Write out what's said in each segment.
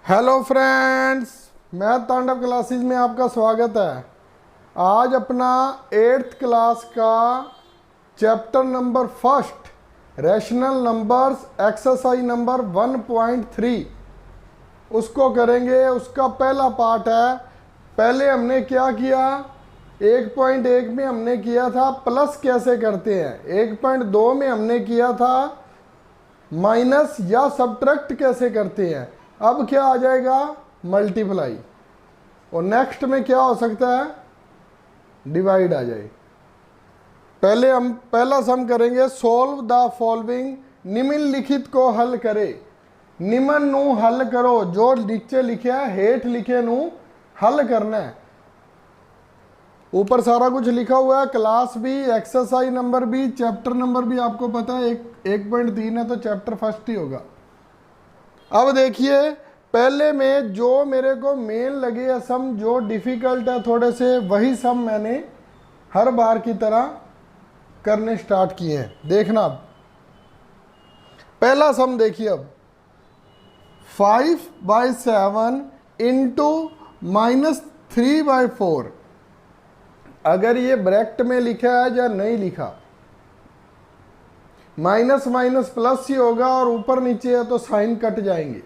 Hello friends, math तांडव classes में आपका स्वागत है। आज अपना 8th क्लास का chapter number first rational numbers exercise number 1.3 उसको करेंगे। उसका पहला पार्ट है। पहले हमने क्या किया, 1.1 में हमने किया था प्लस कैसे करते हैं, 1.2 में हमने किया था माइनस या सब्ट्रैक्ट कैसे करते हैं। अब क्या आ जाएगा, मल्टीप्लाई। और नेक्स्ट में क्या हो सकता है, डिवाइड आ जाए। पहले हम पहला सम करेंगे, सोल्व द फॉलोइंग, निम्नलिखित को हल करे। निम्न नू हल करो, जो नीचे लिखे है हेठ लिखे नू हल करना है। ऊपर सारा कुछ लिखा हुआ है, क्लास भी, एक्सरसाइज नंबर भी, चैप्टर नंबर भी आपको पता है। 1.3 है तो चैप्टर फर्स्ट ही होगा। अब देखिए, पहले में जो मेरे को मेन लगे सम, जो डिफिकल्ट है थोड़े से, वही सम मैंने हर बार की तरह करने स्टार्ट किए हैं। देखना अब पहला सम देखिए। अब 5/7 इंटू -3/4, अगर ये ब्रैकेट में लिखा है या नहीं लिखा, माइनस माइनस प्लस ही होगा और ऊपर नीचे है तो साइन कट जाएंगे।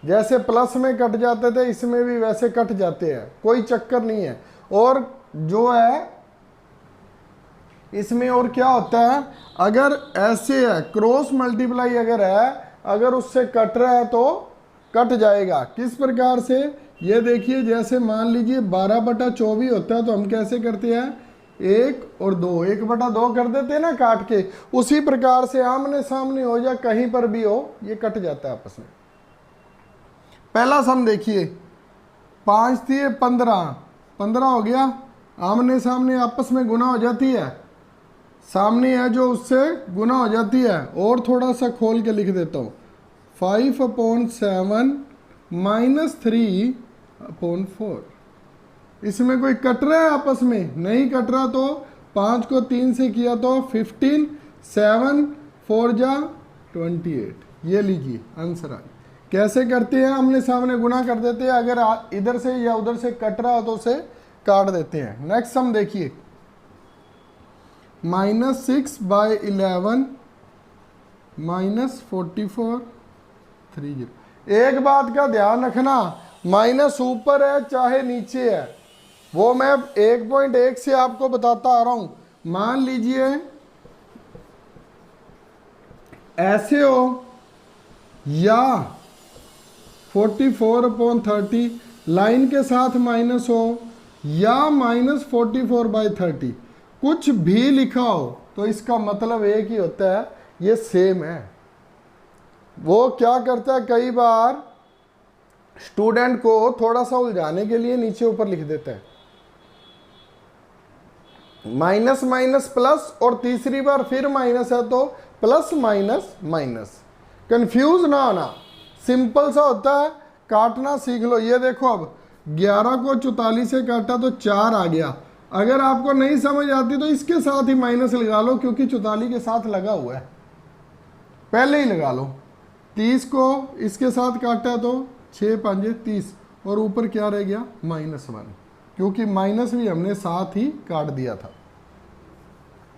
जैसे प्लस में कट जाते थे इसमें भी वैसे कट जाते हैं, कोई चक्कर नहीं है। और जो है इसमें और क्या होता है, अगर ऐसे है क्रॉस मल्टीप्लाई अगर है, अगर उससे कट रहा है तो कट जाएगा। किस प्रकार से, ये देखिए, जैसे मान लीजिए 12/24 होता है तो हम कैसे करते हैं, 1 और 2, 1/2 कर देते हैं ना काट के। उसी प्रकार से आमने सामने हो या कहीं पर भी हो, ये कट जाता है आपस में। पहला सम देखिए, 5 थी 15 हो गया, आमने सामने आपस में गुना हो जाती है, सामने है जो उससे गुना हो जाती है। और थोड़ा सा खोल के लिख देता हूँ, 5/7 -3/4। इसमें कोई कट रहा है आपस में, नहीं कट रहा, तो 5 को 3 से किया तो 15, 7 4 जा 28। ये लीजिए आंसर आ। कैसे करते हैं, आमने सामने गुना कर देते हैं, अगर इधर से या उधर से कट रहा हो तो उसे काट देते हैं। नेक्स्ट सम देखिए, -6/11 -44 30। एक बात का ध्यान रखना, माइनस ऊपर है चाहे नीचे है, वो मैं 1.1 से आपको बताता आ रहा हूं। मान लीजिए ऐसे हो या 44/30 लाइन के साथ माइनस हो, या -44/30, कुछ भी लिखा हो तो इसका मतलब एक ही होता है, ये सेम है। वो क्या करता है, कई बार स्टूडेंट को थोड़ा सा उलझाने के लिए नीचे ऊपर लिख देता है, माइनस माइनस प्लस, और तीसरी बार फिर माइनस है तो प्लस माइनस माइनस। कंफ्यूज ना होना, सिंपल सा होता है, काटना सीख लो। ये देखो, अब 11 को 44 से काटा तो 4 आ गया। अगर आपको नहीं समझ आती तो इसके साथ ही माइनस लगा लो, क्योंकि 44 के साथ लगा हुआ है, पहले ही लगा लो। 30 को इसके साथ काटा तो 6×5 30, और ऊपर क्या रह गया, -1, क्योंकि माइनस भी हमने साथ ही काट दिया था।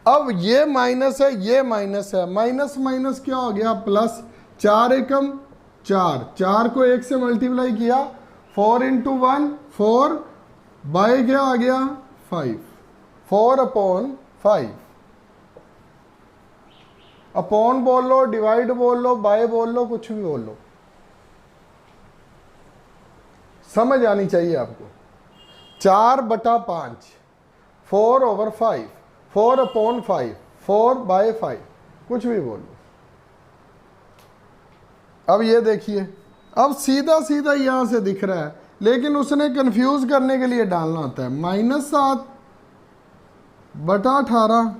अब ये माइनस है, ये माइनस है, माइनस माइनस क्या हो गया, प्लस। 4 एकम 4, 4 को 1 से मल्टीप्लाई किया, 4 × 1 4, बाय क्या आ गया 5, 4/5। अपॉन बोल लो, डिवाइड बोल लो, बाय बोल लो, कुछ भी बोल लो, समझ आनी चाहिए आपको। 4/5, 4/5, 4/5, 4/5, कुछ भी बोल लो। अब ये देखिए, अब सीधा सीधा यहां से दिख रहा है, लेकिन उसने कंफ्यूज करने के लिए डालना होता है। -7/18,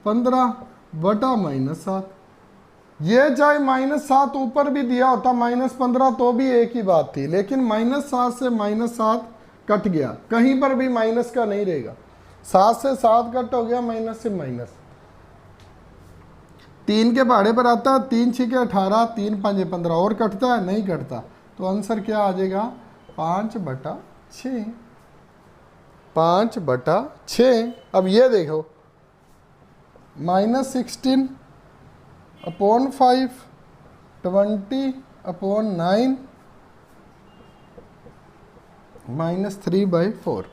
15/-7। ये चाहे -7 ऊपर भी दिया होता, -15, तो भी एक ही बात थी, लेकिन -7 से -7 कट गया, कहीं पर भी माइनस का नहीं रहेगा। 7 से 7 कट हो गया, माइनस से माइनस। 3 के पहाड़े पर आता है, 3 × 6 = 18, 3×5 = 15, और कटता है, नहीं कटता। तो आंसर क्या आ जाएगा 5/6। 5/6। अब ये देखो -16 अपॉन 5 20/9 -3/4।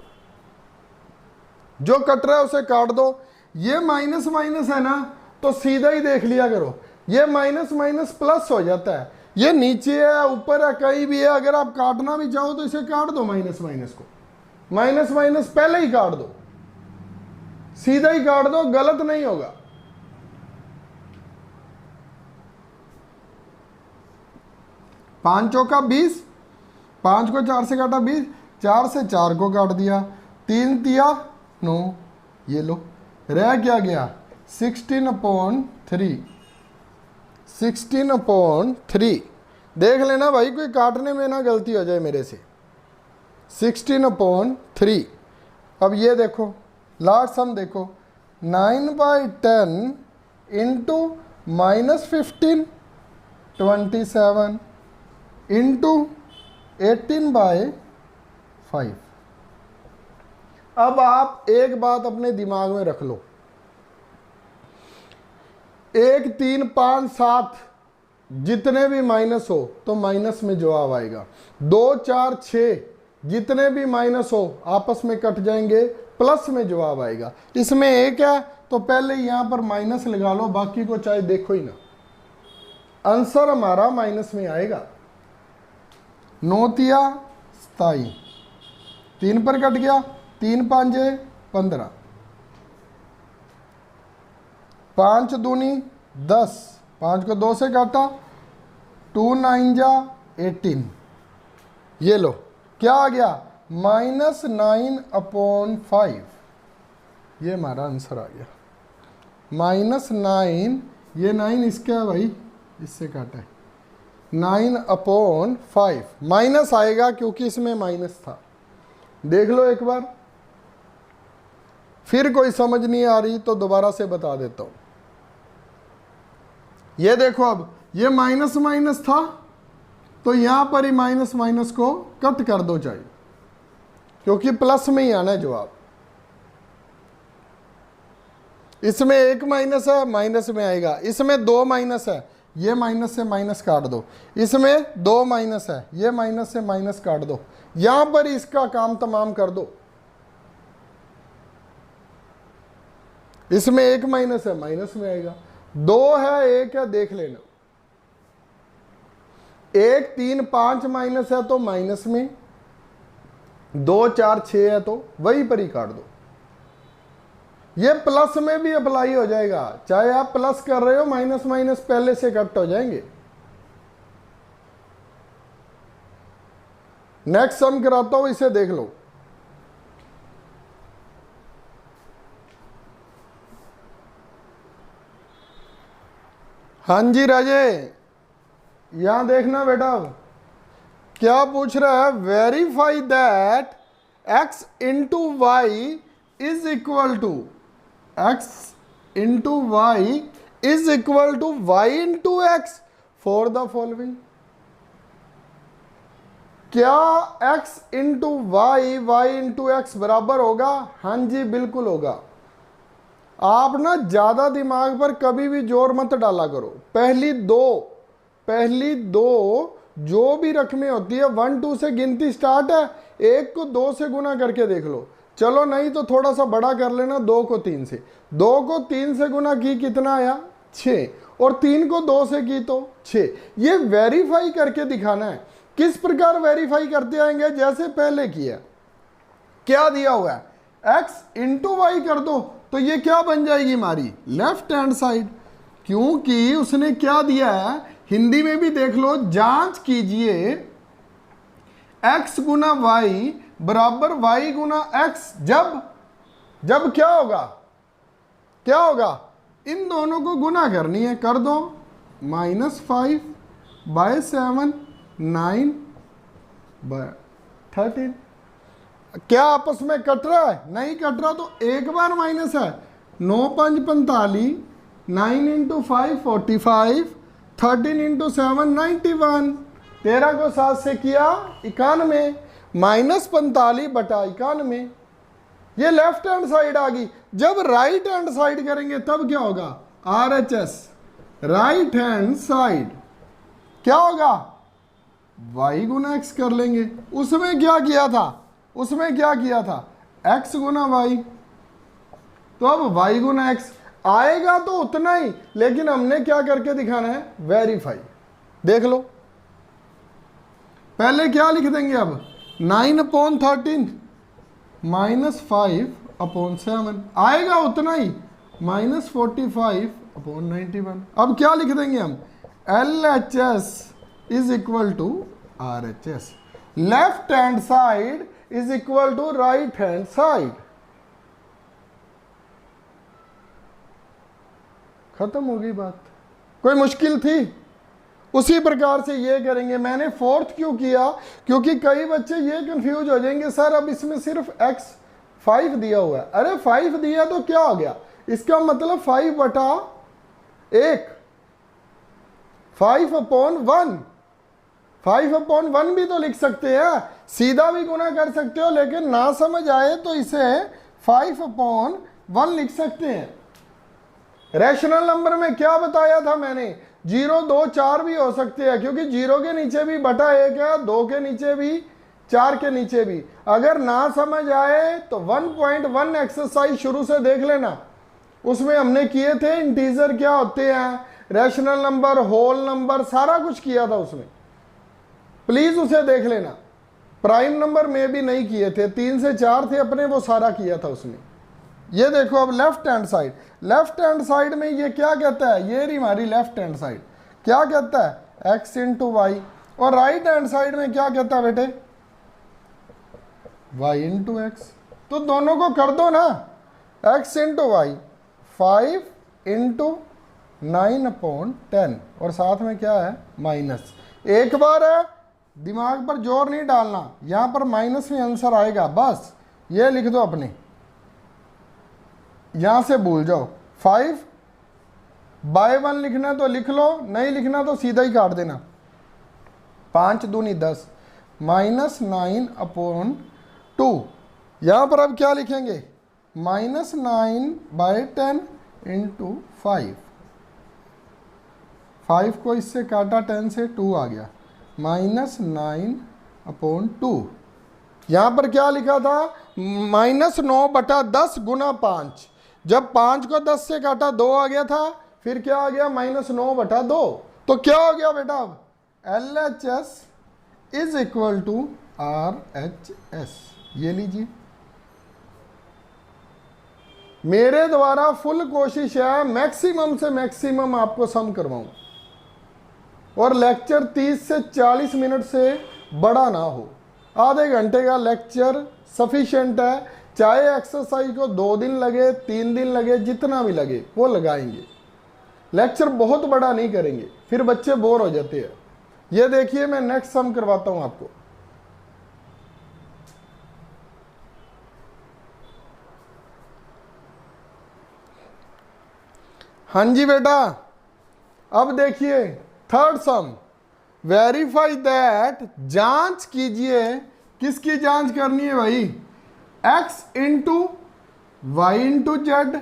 जो कट रहा है उसे काट दो। ये माइनस माइनस है ना, तो सीधा ही देख लिया करो, ये माइनस माइनस प्लस हो जाता है। ये नीचे है ऊपर है कहीं भी है, अगर आप काटना भी चाहो तो इसे काट दो, माइनस माइनस को, माइनस माइनस पहले ही काट दो, सीधा ही काट दो, गलत नहीं होगा। पांच चौका 20, 5 को 4 से काटा 20, 4 से 4 को काट दिया, 3 तिया 9, ये लो रह क्या गया 16/3। 16/3 देख लेना भाई, कोई काटने में ना गलती हो जाए मेरे से। 16/3। अब ये देखो लास्ट सम देखो, 9/10 इंटू -15 27 इंटू 18/5। अब आप एक बात अपने दिमाग में रख लो, 1 3 5 7 जितने भी माइनस हो तो माइनस में जवाब आएगा। 2 4 6 जितने भी माइनस हो आपस में कट जाएंगे, प्लस में जवाब आएगा। इसमें एक है तो पहले यहां पर माइनस लगा लो, बाकी को चाहे देखो ही ना, आंसर हमारा माइनस में आएगा। 9 तिया 27, 3 पर कट गया, 3 5 15, 5 दूनी 10, 5 को 2 से काटा, 2 9 जा 18। ये लो क्या आ गया -9/5। ये हमारा आंसर आ गया -9। ये 9 इसका है भाई, इससे काटा है, 9/5 माइनस आएगा क्योंकि इसमें माइनस था। देख लो एक बार, फिर कोई समझ नहीं आ रही तो दोबारा से बता देता हूं। ये देखो अब ये माइनस माइनस था तो यहां पर ही माइनस माइनस को कट कर दो चाहिए, क्योंकि प्लस में ही आना है जवाब। इसमें एक माइनस है, माइनस में आएगा। इसमें 2 माइनस है, ये माइनस से माइनस काट दो। इसमें 2 माइनस है, ये माइनस से माइनस काट दो, यहां पर इसका काम तमाम कर दो। इसमें एक माइनस है, माइनस में आएगा। 2 है 1 है, देख लेना। 1 3 5 माइनस है तो माइनस में, 2 4 6 है तो वहीं पर ही काट दो। ये प्लस में भी अप्लाई हो जाएगा, चाहे आप प्लस कर रहे हो, माइनस माइनस पहले से कट हो जाएंगे। नेक्स्ट सम कराता हूं, इसे देख लो। हाँ जी राजे, यहां देखना बेटा, क्या पूछ रहा है, verify that x into y is equal to x into y is equal to y into x for the following. क्या x into y y into x बराबर होगा? हाँ जी बिल्कुल होगा। आप ना ज्यादा दिमाग पर कभी भी जोर मत डाला करो। पहली दो जो भी रकमें होती है 1 2 से गिनती स्टार्ट है, 1 को 2 से गुना करके देख लो। चलो नहीं तो थोड़ा सा बड़ा कर लेना, 2 को 3 से। 2 को 3 से गुना की कितना आया? 6। और 3 को 2 से की तो 6। ये वेरीफाई करके दिखाना है। किस प्रकार वेरीफाई करते आएंगे? जैसे पहले किया, क्या दिया हुआ है, x इंटू वाई कर दो तो ये क्या बन जाएगी हमारी लेफ्ट हैंड साइड, क्योंकि उसने क्या दिया है, हिंदी में भी देख लो, जांच कीजिए x गुना वाई बराबर y गुना x। जब क्या होगा, इन दोनों को गुना करनी है, कर दो। -5/7 9/13। क्या आपस में कट रहा है? नहीं कट रहा, तो एक बार माइनस है। 9 5 45, 9 × 5 45, 13 × 7 91। 13 को 7 से किया 91, -45/91। ये लेफ्ट हैंड साइड आ गई। जब राइट हैंड साइड करेंगे तब क्या होगा? RHS, राइट हैंड साइड क्या होगा? y गुना x कर लेंगे। उसमें क्या किया था? x गुना y। तो अब y गुना x आएगा तो उतना ही, लेकिन हमने क्या करके दिखाना है? वेरीफाई। देख लो, पहले क्या लिख देंगे? अब 9/13 -5/7 आएगा उतना ही, -45/91। अब क्या लिख देंगे हम? LHS is equal to RHS, left hand side is equal to right hand side. खत्म हो गई बात। कोई मुश्किल थी? उसी प्रकार से ये करेंगे। मैंने 4th क्यों किया? क्योंकि कई बच्चे ये कंफ्यूज हो जाएंगे, सर अब इसमें सिर्फ x 5 दिया हुआ है। अरे 5 दिया तो क्या हो गया? इसका मतलब 5/1, 5/1, 5/1 भी तो लिख सकते हैं, सीधा भी गुना कर सकते हो, लेकिन ना समझ आए तो इसे 5/1 लिख सकते हैं। रैशनल नंबर में क्या बताया था मैंने? 0, 2, 4 भी हो सकते हैं, क्योंकि 0 के नीचे भी /1 है, 2 के नीचे भी, 4 के नीचे भी। अगर ना समझ आए तो 1.1 एक्सरसाइज शुरू से देख लेना, उसमें हमने किए थे इंटीजर क्या होते हैं, रैशनल नंबर, होल नंबर, सारा कुछ किया था उसमें। प्लीज उसे देख लेना। प्राइम नंबर में भी नहीं किए थे, 3 से 4 थे अपने, वो सारा किया था उसमें। ये देखो अब left hand side, left hand side में ये क्या कहता है? ये रही हमारी लेफ्ट हैंड साइड, क्या कहता है? x into y. और राइट हैंड साइड में क्या कहता है बेटे? y into x. तो दोनों को कर दो ना, x इंटू वाई, 5 इंटू 9/10, और साथ में क्या है? माइनस। एक बार है, दिमाग पर जोर नहीं डालना, यहां पर माइनस में आंसर आएगा, बस ये लिख दो अपने, यहां से भूल जाओ। 5/1 लिखना तो लिख लो, नहीं लिखना तो सीधा ही काट देना। 5 दूनी 10, -9/2। यहां पर अब क्या लिखेंगे? -9/10 इंटू 5। 5 को इससे काटा, 10 से 2 आ गया, -9/2। यहां पर क्या लिखा था? -9/10 गुना 5। जब 5 को 10 से काटा 2 आ गया था, फिर क्या आ गया? -9/2। तो क्या हो गया बेटा? अब LHS is equal to RHS। ये लीजिए, मेरे द्वारा फुल कोशिश है मैक्सिमम से मैक्सिमम आपको सम करवाऊं, और लेक्चर 30 से 40 मिनट से बड़ा ना हो। आधे घंटे का लेक्चर सफिशिएंट है, चाहे एक्सरसाइज को 2 दिन लगे, 3 दिन लगे, जितना भी लगे वो लगाएंगे। लेक्चर बहुत बड़ा नहीं करेंगे, फिर बच्चे बोर हो जाते हैं। ये देखिए, मैं नेक्स्ट सम करवाता हूं आपको। हाँ जी बेटा, अब देखिए थर्ड सम, वेरीफाई दैट। जांच कीजिए, किसकी जांच करनी है भाई? x into y into z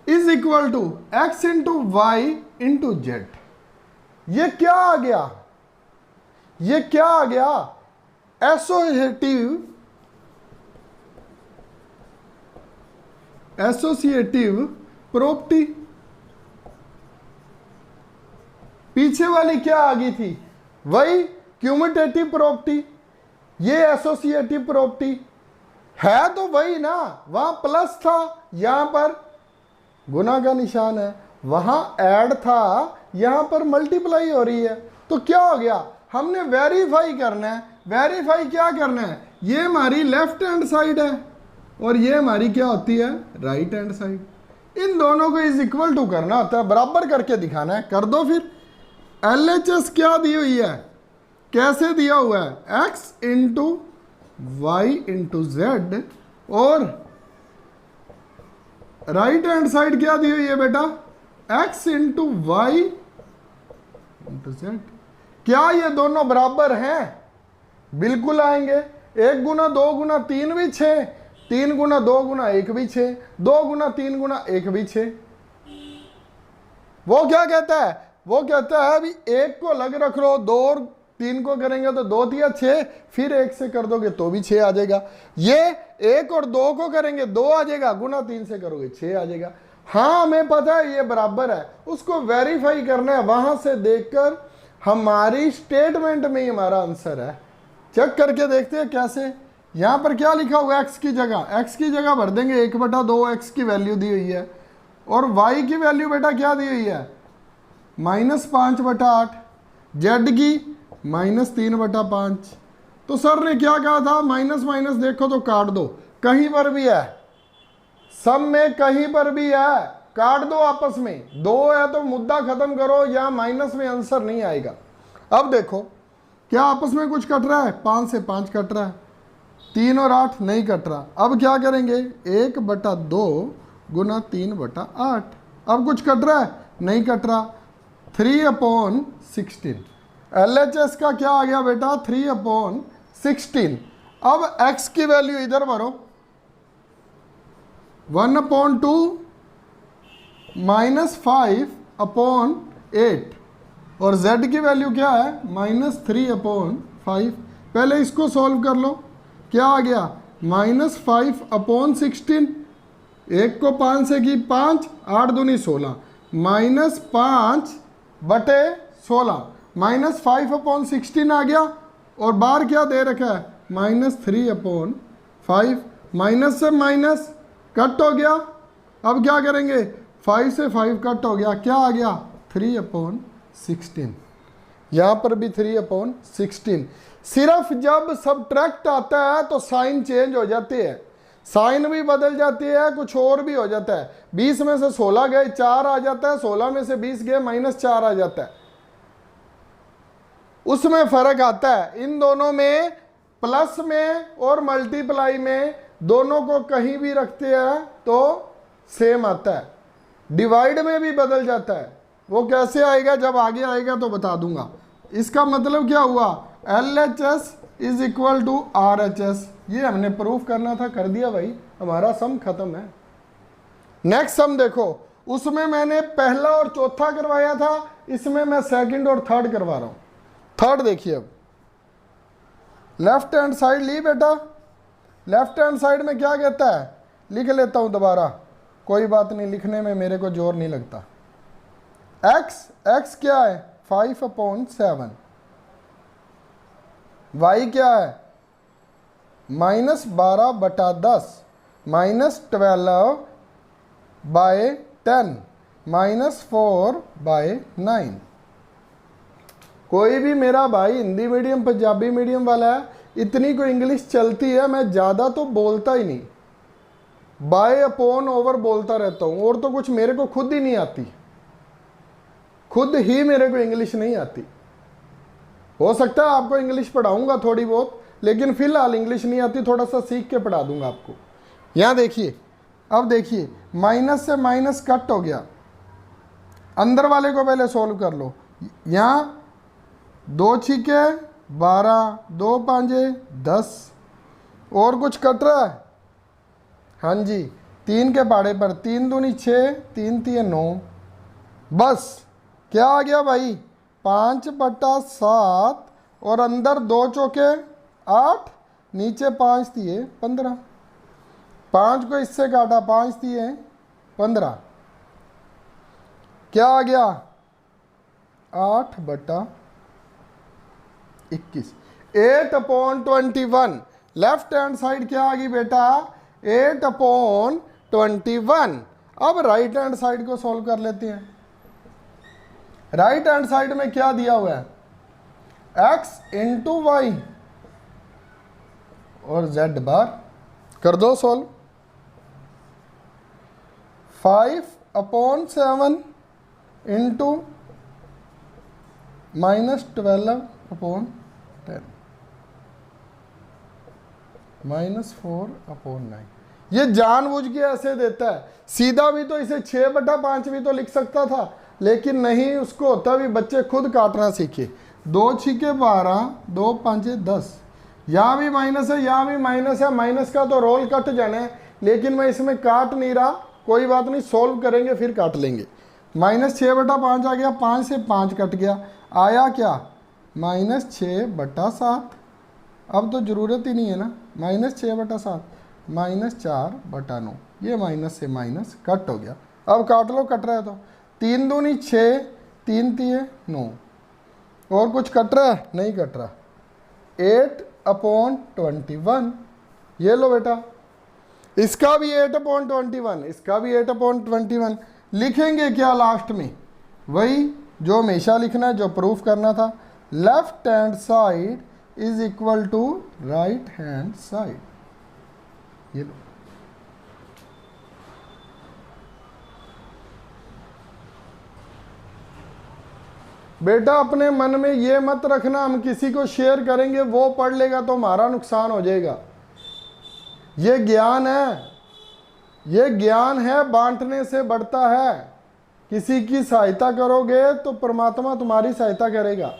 is equal to x into y into z. ये क्या आ गया? ये क्या आ गया? Associative property. पीछे वाली क्या आ गई थी? वही क्यूमुटेटिव प्रॉपर्टी। ये एसोसिएटिव प्रॉपर्टी है तो वही ना, वहां प्लस था, यहां पर गुना का निशान है, वहां ऐड था, यहां पर मल्टीप्लाई हो रही है। तो क्या हो गया? हमने वेरीफाई करना है। वेरीफाई क्या करना है? ये हमारी लेफ्ट हैंड साइड है और ये हमारी क्या होती है? Right hand side. इन दोनों को इज इक्वल टू करना होता है, बराबर करके दिखाना है। कर दो फिर। LHS क्या दी हुई है? कैसे दिया हुआ है? x into y into z, और राइट हैंड साइड क्या दी हुई है बेटा? x into y into z. क्या ये दोनों बराबर हैं? बिल्कुल आएंगे। 1 गुना 2 गुना 3 भी 6, 3 गुना 2 गुना 1 भी 6, 2 गुना 3 गुना 1 भी 6। वो क्या कहता है? वो कहता है अभी 1 को अलग रख लो, 2 और 3 को करेंगे तो 2 तिया 6, फिर 1 से कर दोगे तो भी 6 आ जाएगा। ये 1 और 2 को करेंगे 2 आ जाएगा, गुना 3 से करोगे 6 आ जाएगा। हाँ हमें पता है ये बराबर है, उसको वेरीफाई करना है, वहां से देखकर हमारी स्टेटमेंट में ही हमारा आंसर है। चेक करके देखते हैं कैसे। यहां पर क्या लिखा हुआ है? x की जगह भर देंगे 1/2, x की वैल्यू दी हुई है, और y की वैल्यू बेटा क्या दी हुई है? -5/8, z की -3/5। तो सर ने क्या कहा था? माइनस माइनस देखो तो काट दो, कहीं पर भी है, सब में कहीं पर भी है, काट दो आपस में। 2 है तो मुद्दा खत्म करो, या माइनस में आंसर नहीं आएगा। अब देखो क्या आपस में कुछ कट रहा है? 5 से 5 कट रहा है, 3 और 8 नहीं कट रहा। अब क्या करेंगे? 1/2 गुना 3/8। अब कुछ कट रहा है? नहीं कट रहा। 3/16। LHS का क्या आ गया बेटा? 3/16। अब x की वैल्यू इधर भरो, 1/2 -5/8, और z की वैल्यू क्या है? -3/5। पहले इसको सॉल्व कर लो। क्या आ गया? -5/16। 1 को 5 से की 5, 8 दूनी 16, -5/16, -5/16 आ गया। और बार क्या दे रखा है? -3/5। माइनस से माइनस कट हो गया। अब क्या करेंगे? 5 से 5 कट हो गया, क्या आ गया? 3/16। यहां पर भी 3/16। सिर्फ जब सब्ट्रैक्ट आता है तो साइन चेंज हो जाते हैं, साइन भी बदल जाती है, कुछ और भी हो जाता है। 20 में से 16 गए 4 आ जाता है, 16 में से 20 गए -4 आ जाता है, उसमें फर्क आता है। इन दोनों में प्लस में और मल्टीप्लाई में दोनों को कहीं भी रखते हैं तो सेम आता है, डिवाइड में भी बदल जाता है। वो कैसे आएगा? जब आगे आएगा तो बता दूंगा। इसका मतलब क्या हुआ? LHS is equal to RHS। ये हमने प्रूफ करना था, कर दिया भाई, हमारा सम खत्म है। नेक्स्ट सम देखो, उसमें मैंने पहला और चौथा करवाया था, इसमें मैं सेकंड और थर्ड करवा रहा हूं। थर्ड देखिए, अब लेफ्ट हैंड साइड ली बेटा। लेफ्ट हैंड साइड में क्या कहता है? लिख लेता हूं दोबारा, कोई बात नहीं, लिखने में मेरे को जोर नहीं लगता। x क्या है? 5/7। y क्या है? -12/10, -12/10, -4/9। कोई भी मेरा भाई हिंदी मीडियम पंजाबी मीडियम वाला है, इतनी को इंग्लिश चलती है, मैं ज़्यादा तो बोलता ही नहीं, बाय अपॉन ओवर बोलता रहता हूँ, और तो कुछ मेरे को खुद ही नहीं आती, खुद ही मेरे को इंग्लिश नहीं आती। हो सकता है आपको इंग्लिश पढ़ाऊंगा थोड़ी बहुत, लेकिन फिलहाल इंग्लिश नहीं आती, थोड़ा सा सीख के पढ़ा दूंगा आपको। यहाँ देखिए, अब देखिए, माइनस से माइनस कट हो गया, अंदर वाले को पहले सॉल्व कर लो। यहाँ 2 छीके 12, 2 पांजे 10, और कुछ कट रहा है? हाँ जी, 3 के पहाड़े पर 3 दूनी 6, 3 तिये 9। बस क्या आ गया भाई? 5/7, और अंदर 2 चौके 8, नीचे 5 तिये 15। 5 को इससे काटा, 5 तिये 15, क्या आ गया? 8/21, 8/21। लेफ्ट हैंड साइड क्या आ गई बेटा? 8/21। अब राइट हैंड साइड को सॉल्व कर लेते हैं। राइट हैंड साइड में क्या दिया हुआ है? x इंटू वाई और z बार। कर दो सॉल्व। 5/7 इंटू -12/10 -4/9। ये जानबूझ के ऐसे देता है, सीधा भी तो इसे 6/5 भी तो लिख सकता था, लेकिन नहीं, उसको होता भी बच्चे खुद काटना सीखे। दो छिके 12, दो पाँचे 10। यहाँ भी माइनस है, यहाँ भी माइनस है, माइनस का तो रोल कट जाना है, लेकिन मैं इसमें काट नहीं रहा, कोई बात नहीं, सोल्व करेंगे फिर काट लेंगे। -6/5 आ गया, 5 से 5 कट गया, आया क्या -6/7। अब तो ज़रूरत ही नहीं है ना, -6/7 -4/9, ये माइनस से माइनस कट हो गया। अब काट लो, कट रहा है तो 3 दूनी 6, 3 तिये 9, और कुछ कट रहा है? नहीं कट रहा। 8/21, ये लो बेटा, इसका भी 8/21, इसका भी 8/21। लिखेंगे क्या लास्ट में? वही जो हमेशा लिखना है, जो प्रूफ करना था, left hand side is equal to right hand side. ये लो, बेटा अपने मन में ये मत रखना हम किसी को शेयर करेंगे वो पढ़ लेगा तो हमारा नुकसान हो जाएगा। ये ज्ञान है, ये ज्ञान है, बांटने से बढ़ता है। किसी की सहायता करोगे तो परमात्मा तुम्हारी सहायता करेगा।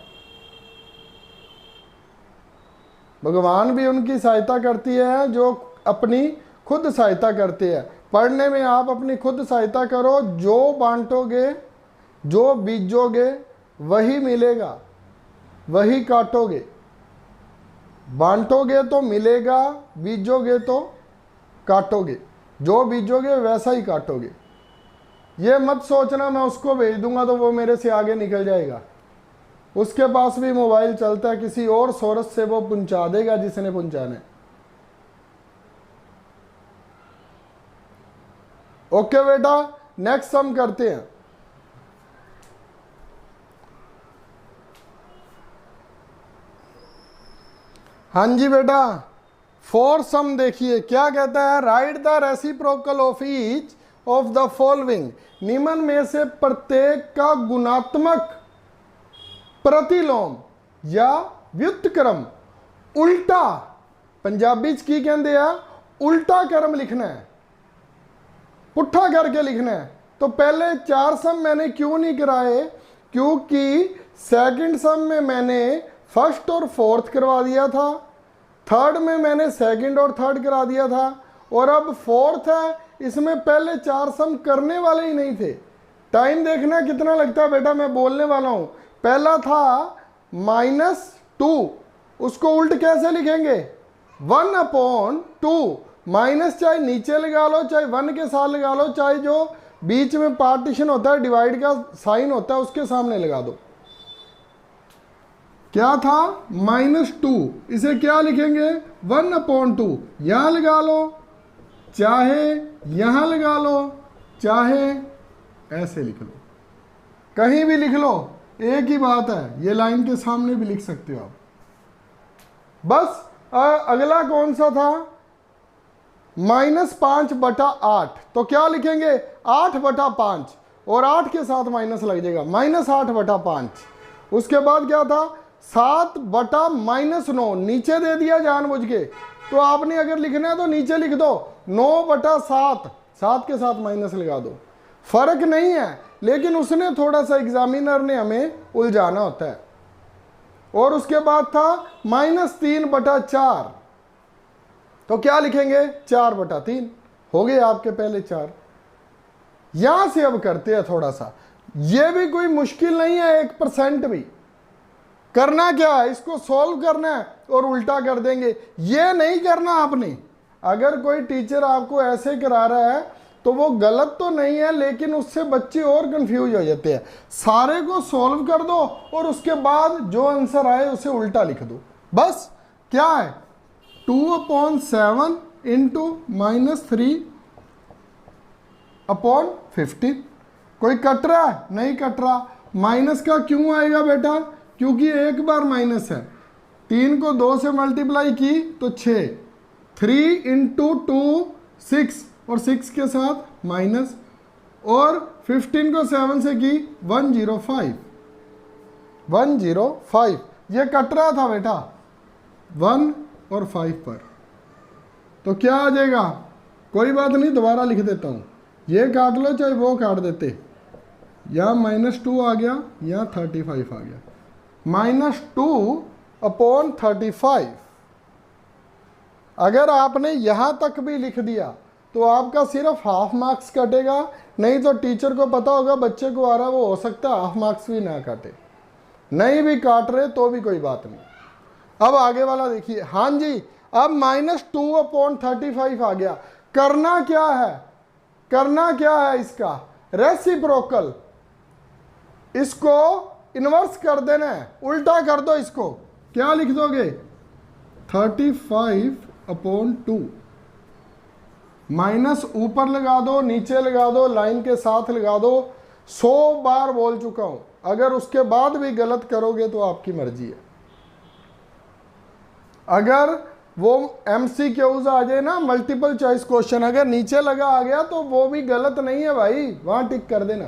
भगवान भी उनकी सहायता करती है जो अपनी खुद सहायता करते हैं। पढ़ने में आप अपनी खुद सहायता करो, जो बांटोगे, जो बीजोगे वही मिलेगा, वही काटोगे। बांटोगे तो मिलेगा, बीजोगे तो काटोगे, जो बीजोगे वैसा ही काटोगे। ये मत सोचना मैं उसको भेज दूंगा तो वो मेरे से आगे निकल जाएगा। उसके पास भी मोबाइल चलता है, किसी और सोर्स से वो पहुंचा देगा जिसने पहुंचाना है। ओके बेटा, नेक्स्ट सम करते हैं। हाँ जी बेटा, 4 सम देखिए क्या कहता है। Right the reciprocal of each of the following. निम्न में से प्रत्येक का गुणात्मक प्रतिलोम या व्युत्क्रम उल्टा, पंजाबी च की कहते हैं, उल्टा क्रम लिखना है, पुट्ठा करके लिखना है। तो पहले 4 सम मैंने क्यों नहीं कराए? क्योंकि सेकंड सम में मैंने फर्स्ट और फोर्थ करवा दिया था, थर्ड में मैंने सेकंड और थर्ड करा दिया था, और अब फोर्थ है, इसमें पहले 4 सम करने वाले ही नहीं थे। टाइम देखना कितना लगता है बेटा, मैं बोलने वाला हूं। पहला था -2, उसको उल्ट कैसे लिखेंगे? 1/2। माइनस चाहे नीचे लगा लो, चाहे 1 के साथ लगा लो, चाहे जो बीच में पार्टीशन होता है, डिवाइड का साइन होता है, उसके सामने लगा दो। क्या था? -2, इसे क्या लिखेंगे? 1/2। यहां लगा लो, चाहे यहां लगा लो, चाहे ऐसे लिख लो, कहीं भी लिख लो, एक ही बात है। ये लाइन के सामने भी लिख सकते हो आप। बस अगला कौन सा था? -5/8। तो क्या लिखेंगे? 8/5, और 8 के साथ माइनस लग जाएगा, -8/5। उसके बाद क्या था? 7/-9, नीचे दे दिया जानबूझ के। तो आपने अगर लिखना है तो नीचे लिख दो 9/7, 7 के साथ माइनस लगा दो। फर्क नहीं है, लेकिन उसने थोड़ा सा, एग्जामिनर ने हमें उलझाना होता है। और उसके बाद था -3/4। तो क्या लिखेंगे? 4/3। हो गए आपके पहले 4। यहां से अब करते हैं थोड़ा सा, यह भी कोई मुश्किल नहीं है, 1% भी। करना क्या है? इसको सॉल्व करना है और उल्टा कर देंगे। ये नहीं करना आपने। अगर कोई टीचर आपको ऐसे करा रहा है तो वो गलत तो नहीं है, लेकिन उससे बच्चे और कंफ्यूज हो जाते हैं। सारे को सॉल्व कर दो और उसके बाद जो आंसर आए उसे उल्टा लिख दो। बस क्या है? 2/7 इंटू -3/15। कोई कट रहा है? नहीं कट रहा। माइनस का क्यों आएगा बेटा? क्योंकि एक बार माइनस है। 3 को 2 से मल्टीप्लाई की तो 6, 3 इंटू 2 6, और 6 के साथ माइनस, और 15 को 7 से की 105, 105। ये कट रहा था बेटा 1 और 5 पर। तो क्या आ जाएगा? कोई बात नहीं, दोबारा लिख देता हूँ। ये काट लो चाहे वो काट देते। यहाँ -2 आ गया, यहाँ 35 आ गया। -2/35। अगर आपने यहां तक भी लिख दिया तो आपका सिर्फ हाफ मार्क्स कटेगा, नहीं तो टीचर को पता होगा बच्चे को आ रहा, वो हो सकता है हाफ मार्क्स भी ना काटे। नहीं भी काट रहे तो भी कोई बात नहीं। अब आगे वाला देखिए। हाँ जी, अब -2/35 आ गया। करना क्या है, करना क्या है इसका, रेसिप्रोकल। इसको इन्वर्स कर देना है, उल्टा कर दो इसको। क्या लिख दोगे, 35/2 माइनस ऊपर लगा दो, नीचे लगा दो, लाइन के साथ लगा दो। 100 बार बोल चुका हूं, अगर उसके बाद भी गलत करोगे तो आपकी मर्जी है। अगर वो MCQs आ जाए ना, मल्टीपल चॉइस क्वेश्चन, अगर नीचे लगा आ गया तो वो भी गलत नहीं है भाई, वहां टिक कर देना।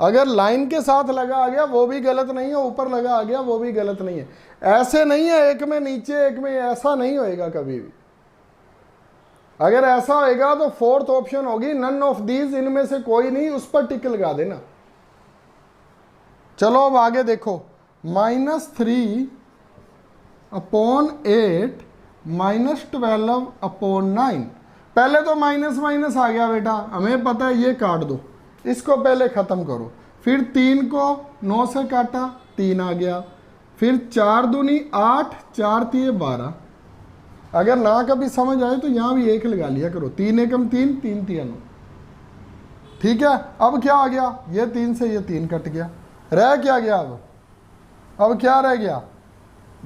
अगर लाइन के साथ लगा आ गया वो भी गलत नहीं है, ऊपर लगा आ गया वो भी गलत नहीं है। ऐसे नहीं है एक में नीचे एक में, ऐसा नहीं होएगा कभी भी। अगर ऐसा होएगा तो फोर्थ ऑप्शन होगी नन ऑफ दीज, इनमें से कोई नहीं, उस पर टिक लगा देना। चलो अब आगे देखो। -3/8 -12/9। पहले तो माइनस माइनस आ गया बेटा, हमें पता है, ये काट दो, इसको पहले खत्म करो। फिर 3 को 9 से काटा, 3 आ गया। फिर 4 दूनी 8, 4 तिये 12। अगर ना कभी समझ आए तो यहां भी 1 लगा लिया करो। 3 एकम 3, 3 तिया 9। ठीक है, अब क्या आ गया, ये 3 से ये 3 कट गया, रह क्या गया, अब क्या रह गया,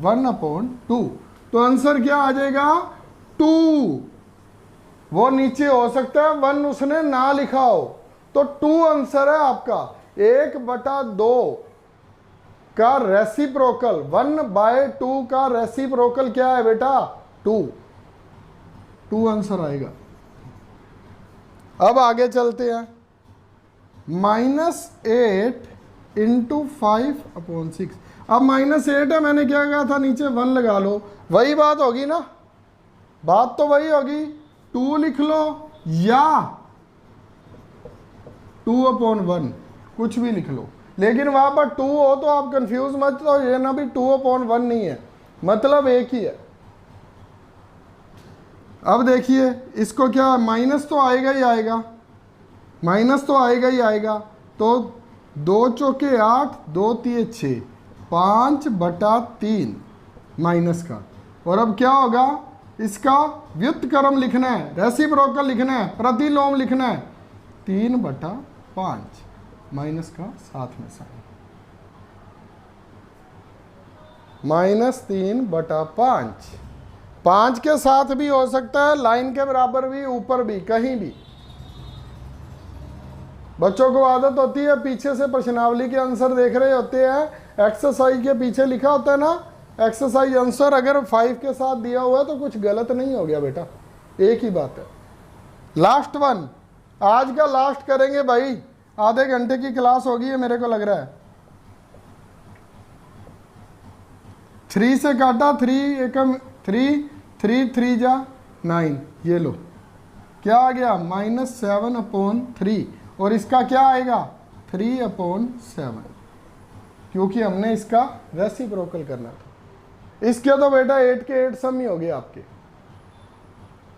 1/2। तो आंसर क्या आ जाएगा, 2। वो नीचे हो सकता है 1 उसने ना लिखा हो, तो 2 आंसर है आपका। 1/2 का रेसिप्रोकल, 1/2 का रेसिप्रोकल क्या है बेटा, 2 आंसर आएगा। अब आगे चलते हैं। -8 × 5/6। अब -8 है, मैंने क्या कहा था, नीचे 1 लगा लो, वही बात होगी ना, बात तो वही होगी। 2 लिख लो या 2/1, कुछ भी लिख लो, लेकिन वहां पर 2 हो तो आप कंफ्यूज मत हो, ये ना भी 2/1 नहीं है, मतलब एक ही है। अब देखिए इसको क्या, माइनस तो आएगा ही आएगा, माइनस तो आएगा ही आएगा। तो 2 चौके 8, 2 तिये 6, 5/3 माइनस का। और अब क्या होगा, इसका व्युत्क्रम लिखना है, रेसिप्रोकल लिखना है, प्रतिलोम लिखना है। 3/5 माइनस का साथ में साइन, -3/5। 5 के साथ भी हो सकता है, लाइन के बराबर भी, ऊपर भी, कहीं भी। बच्चों को आदत होती है, पीछे से प्रश्नावली के आंसर देख रहे होते हैं, एक्सरसाइज के पीछे लिखा होता है ना एक्सरसाइज आंसर, अगर 5 के साथ दिया हुआ है तो कुछ गलत नहीं हो गया बेटा, एक ही बात है। लास्ट वन, आज का लास्ट करेंगे भाई, आधे घंटे की क्लास होगी है मेरे को लग रहा है। 3 से काटा, 3 एकम 3, 3 3 जा 9, ये लो क्या आ गया, -7/3। और इसका क्या आएगा, 3/7, क्योंकि हमने इसका रेसिप्रोकल करना था। इसके तो बेटा 8 के 8 सम ही हो गए आपके।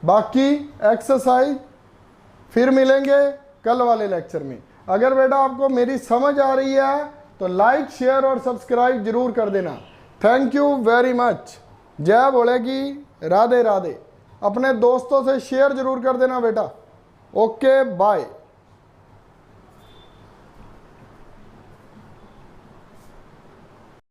बाकी एक्सरसाइज फिर मिलेंगे कल वाले लेक्चर में। अगर बेटा आपको मेरी समझ आ रही है तो लाइक, शेयर और सब्सक्राइब जरूर कर देना। Thank you very much. जय बोलेगी, राधे राधे। अपने दोस्तों से शेयर जरूर कर देना बेटा। Okay bye.